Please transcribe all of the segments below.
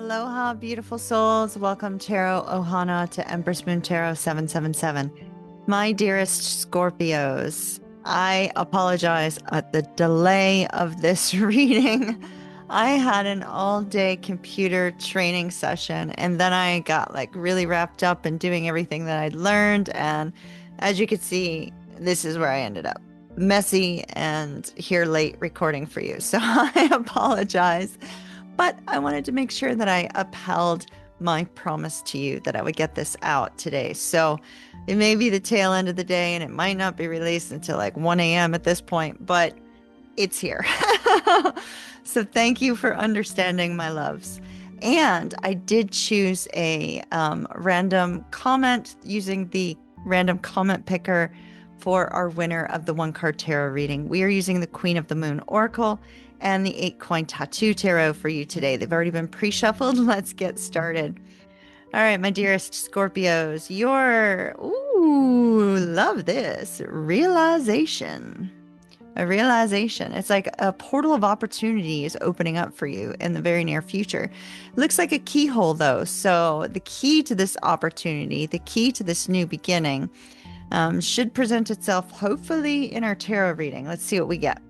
Aloha, beautiful souls. Welcome, Tarot Ohana, to Empress Moon Tarot 777. My dearest Scorpios, I apologize at the delay of this reading. I had an all-day computer training session, and then I got really wrapped up in doing everything that I'd learned. And as you can see, this is where I ended up. Messy and here late recording for you. So I apologize. But I wanted to make sure that I upheld my promise to you that I would get this out today. So it may be the tail end of the day and it might not be released until 1 a.m. at this point, but it's here. So thank you for understanding, my loves. And I did choose a random comment using the random comment picker for our winner of the one card tarot reading. We are using the Queen of the Moon Oracle and the 8-coin tattoo tarot for you today. They've already been pre-shuffled. Let's get started. All right, my dearest Scorpios, love this, realization. A realization. It's like a portal of opportunity is opening up for you in the very near future. Looks like a keyhole though. So the key to this opportunity, the key to this new beginning, should present itself hopefully in our tarot reading. Let's see what we get.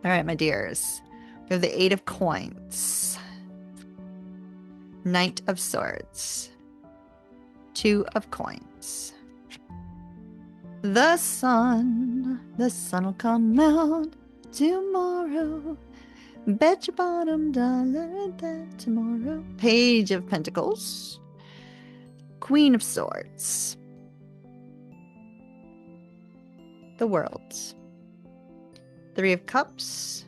All right, my dears. We have the 8 of Coins, Knight of Swords, 2 of Coins, the sun will come out tomorrow. Bet your bottom dollar that tomorrow. Page of Pentacles, Queen of Swords, the World, 3 of Cups,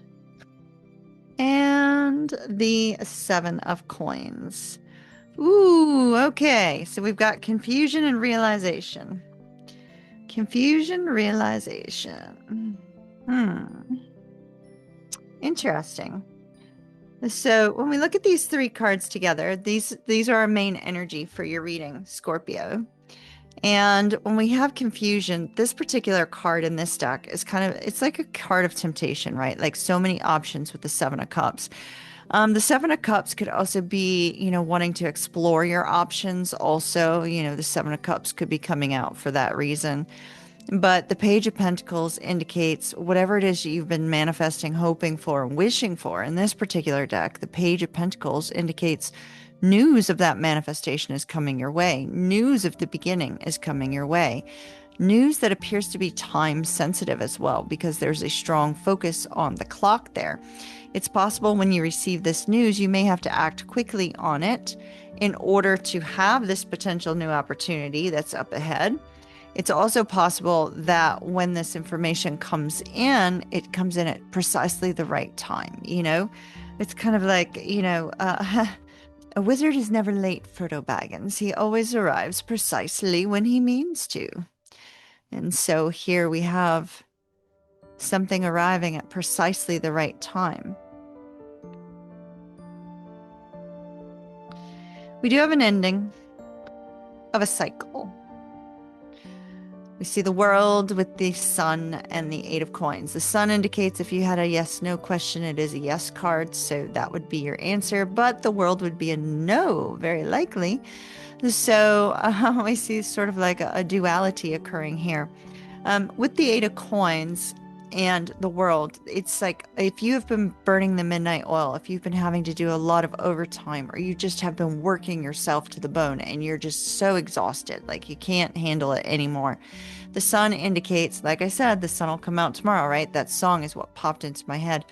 and the 7 of Coins. Ooh, okay. So we've got confusion and realization. Confusion, realization. Interesting. So when we look at these 3 cards together, these are our main energy for your reading, Scorpio. And when we have confusion, this particular card in this deck is it's like a card of temptation, right? Like so many options with the 7 of Cups. The 7 of Cups could also be, wanting to explore your options. Also, the 7 of Cups could be coming out for that reason. But the Page of Pentacles indicates whatever it is you've been manifesting, hoping for, and wishing for. In this particular deck, the Page of Pentacles indicates news of that manifestation is coming your way. News of the beginning is coming your way. News that appears to be time sensitive as well, because there's a strong focus on the clock there. It's possible when you receive this news, you may have to act quickly on it in order to have this potential new opportunity that's up ahead. It's also possible that when this information comes in, it comes in at precisely the right time. It's kind of like, a wizard is never late, Frodo Baggins. He always arrives precisely when he means to. And so here we have something arriving at precisely the right time. We do have an ending of a cycle. We see the World with the Sun and the 8 of Coins. The Sun indicates if you had a yes/no question, it is a yes card, so that would be your answer. But the World would be a no, very likely. So we see sort of like a duality occurring here. With the 8 of Coins and the World, it's like if you have been burning the midnight oil, if you've been having to do a lot of overtime, or you just have been working yourself to the bone and you're just so exhausted, like you can't handle it anymore. The Sun indicates, like I said, the sun will come out tomorrow, right? That song is what popped into my head.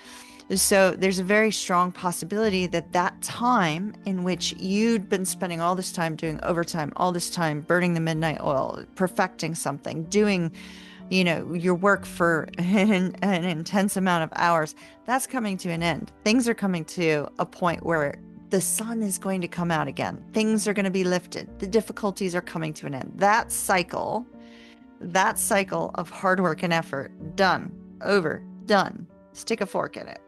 So there's a very strong possibility that that time in which you'd been spending all this time doing overtime, all this time burning the midnight oil, perfecting something, doing your work for an intense amount of hours, that's coming to an end. Things are coming to a point where the sun is going to come out again. Things are going to be lifted. The difficulties are coming to an end. That cycle of hard work and effort, done, over, done. Stick a fork in it.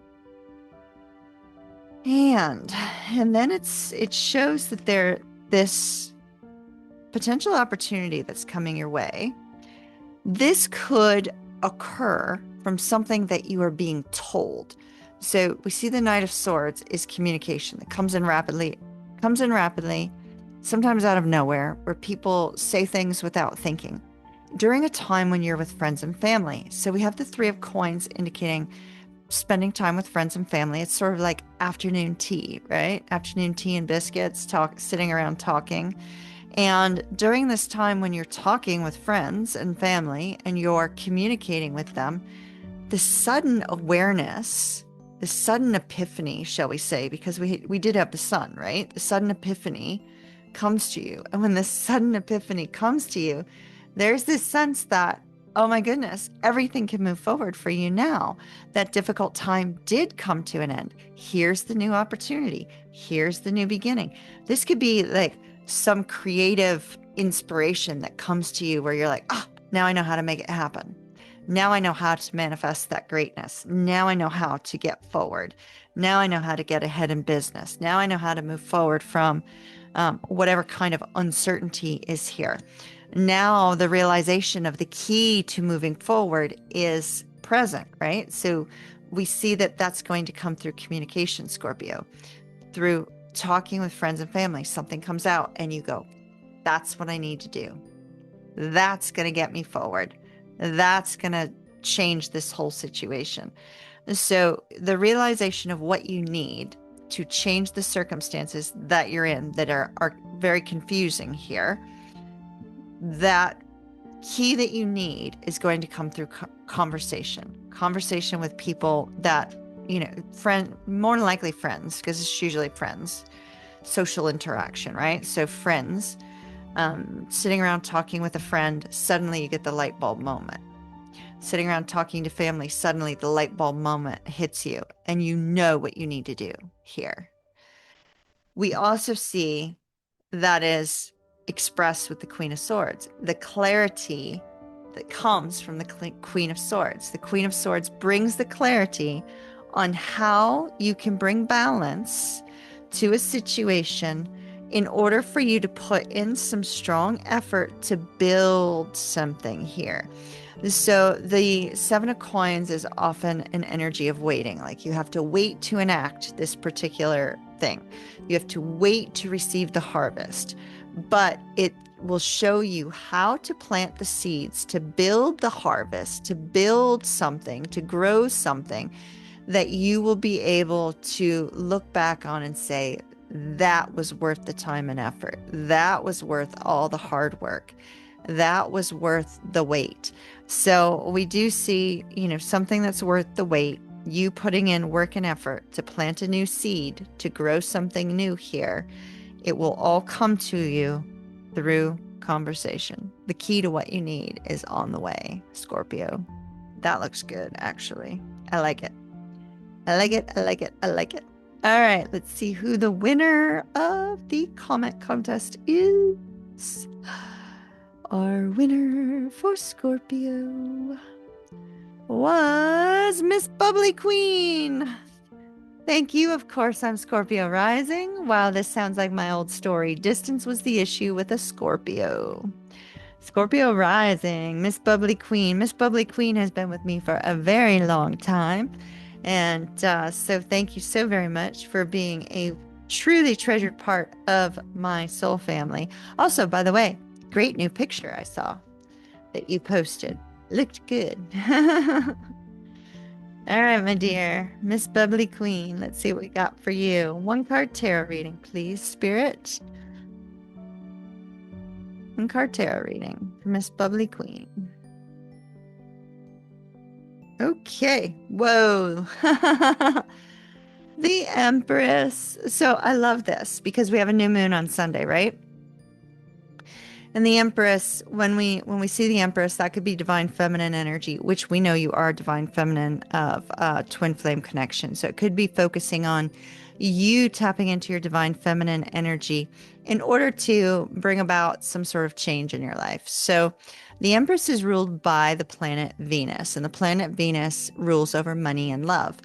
And then it shows that this potential opportunity that's coming your way. This could occur from something that you are being told. So we see the Knight of Swords is communication that comes in rapidly, sometimes out of nowhere, where people say things without thinking during a time when you're with friends and family. So we have the Three of Coins indicating spending time with friends and family. It's sort of like afternoon tea, right? Afternoon tea and biscuits, sitting around talking. And during this time when you're talking with friends and family and you're communicating with them, the sudden awareness, the sudden epiphany, shall we say, because we did have the sun, right? The sudden epiphany comes to you. And when this sudden epiphany comes to you, there's this sense that, oh my goodness, everything can move forward for you now. That difficult time did come to an end. Here's the new opportunity. Here's the new beginning. This could be like some creative inspiration that comes to you where you're like, oh, now I know how to make it happen. Now I know how to manifest that greatness. Now I know how to get forward. Now I know how to get ahead in business. Now I know how to move forward from whatever kind of uncertainty is here. Now the realization of the key to moving forward is present, right? So we see that that's going to come through communication, Scorpio, through talking with friends and family. Something comes out and you go, that's what I need to do. That's going to get me forward. That's going to change this whole situation. So the realization of what you need to change the circumstances that you're in that are very confusing here, that key that you need is going to come through conversation with people that, more than likely friends, because it's usually friends, social interaction, right? So friends, sitting around talking with a friend, suddenly you get the light bulb moment. Sitting around talking to family, suddenly the light bulb moment hits you and you know what you need to do here. We also see that is expressed with the Queen of Swords, the clarity that comes from the Queen of Swords. The Queen of Swords brings the clarity on how you can bring balance to a situation in order for you to put in some strong effort to build something here. So the Seven of Coins is often an energy of waiting. Like you have to wait to enact this particular thing. You have to wait to receive the harvest. But it will show you how to plant the seeds, to build the harvest, to build something, to grow something that you will be able to look back on and say, that was worth the time and effort. That was worth all the hard work. That was worth the wait. So we do see, something that's worth the wait, you putting in work and effort to plant a new seed, to grow something new here. It will all come to you through conversation. The key to what you need is on the way, Scorpio. That looks good, actually. I like it. I like it. I like it. I like it. All right, let's see who the winner of the comment contest is. Our winner for Scorpio was Miss Bubbly Queen. Thank you. Of course, I'm Scorpio rising. Wow, this sounds like my old story. Distance was the issue with a Scorpio. Scorpio rising, Miss Bubbly Queen. Miss Bubbly Queen has been with me for a very long time. And so thank you so very much for being a truly treasured part of my soul family. Also, by the way, great new picture I saw that you posted. Looked good. All right, my dear. Miss Bubbly Queen. Let's see what we got for you. One card tarot reading, please, Spirit. One card tarot reading for Miss Bubbly Queen. Okay. Whoa. The Empress. So I love this because we have a new moon on Sunday, right? And the Empress, when we see the Empress, that could be divine feminine energy, which we know you are divine feminine of twin flame connection. So it could be focusing on you tapping into your divine feminine energy in order to bring about some sort of change in your life. So the Empress is ruled by the planet Venus, and the planet Venus rules over money and love.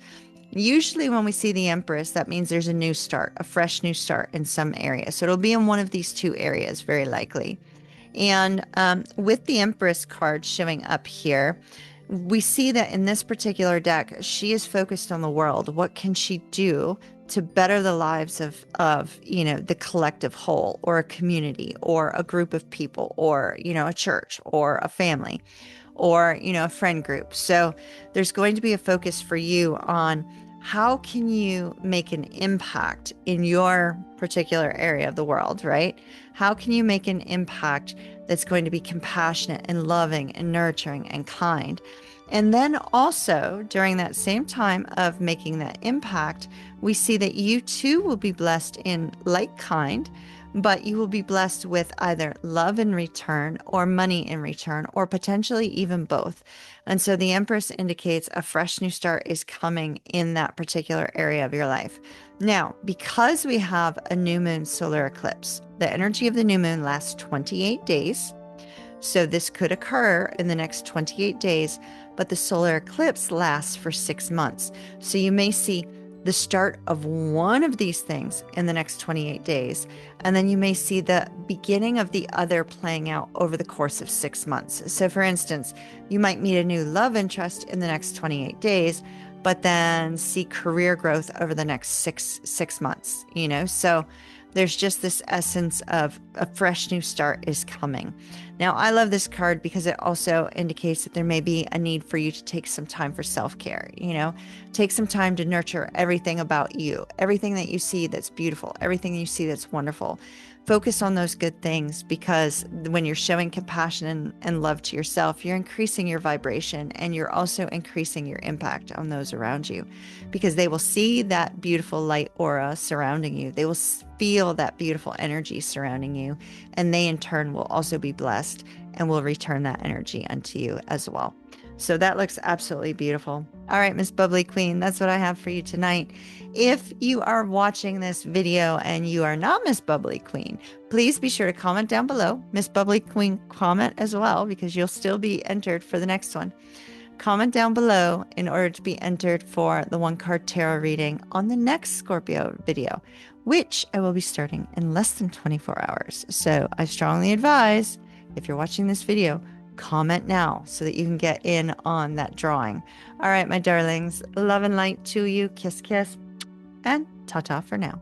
Usually when we see the Empress, that means there's a new start, a fresh new start in some area. So it'll be in one of these two areas, very likely. And with the Empress card showing up here, we see that in this particular deck, she is focused on the world. What can she do to better the lives of, the collective whole, or a community, or a group of people, or, a church, or a family, or, a friend group. So there's going to be a focus for you on how can you make an impact in your particular area of the world, right? How can you make an impact that's going to be compassionate and loving and nurturing and kind? And then also during that same time of making that impact, we see that you too will be blessed in like kind, but you will be blessed with either love in return or money in return, or potentially even both. And so the Empress indicates a fresh new start is coming in that particular area of your life. Now, because we have a new moon solar eclipse, the energy of the new moon lasts 28 days. So this could occur in the next 28 days, but the solar eclipse lasts for 6 months. So you may see the start of one of these things in the next 28 days, and then you may see the beginning of the other playing out over the course of 6 months. So for instance, you might meet a new love interest in the next 28 days, but then see career growth over the next six months, So there's just this essence of a fresh new start is coming. Now, I love this card because it also indicates that there may be a need for you to take some time for self-care, take some time to nurture everything about you, everything that you see that's beautiful, everything you see that's wonderful. Focus on those good things, because when you're showing compassion and love to yourself, you're increasing your vibration, and you're also increasing your impact on those around you, because they will see that beautiful light aura surrounding you. They will feel that beautiful energy surrounding you, and they in turn will also be blessed and will return that energy unto you as well. So that looks absolutely beautiful. All right, Miss Bubbly Queen, that's what I have for you tonight. If you are watching this video and you are not Miss Bubbly Queen, please be sure to comment down below. Miss Bubbly Queen, comment as well, because you'll still be entered for the next one. Comment down below in order to be entered for the 1-card tarot reading on the next Scorpio video, which I will be starting in less than 24 hours. So I strongly advise, if you're watching this video, comment now so that you can get in on that drawing. All right, my darlings, love and light to you. Kiss, kiss, and ta-ta for now.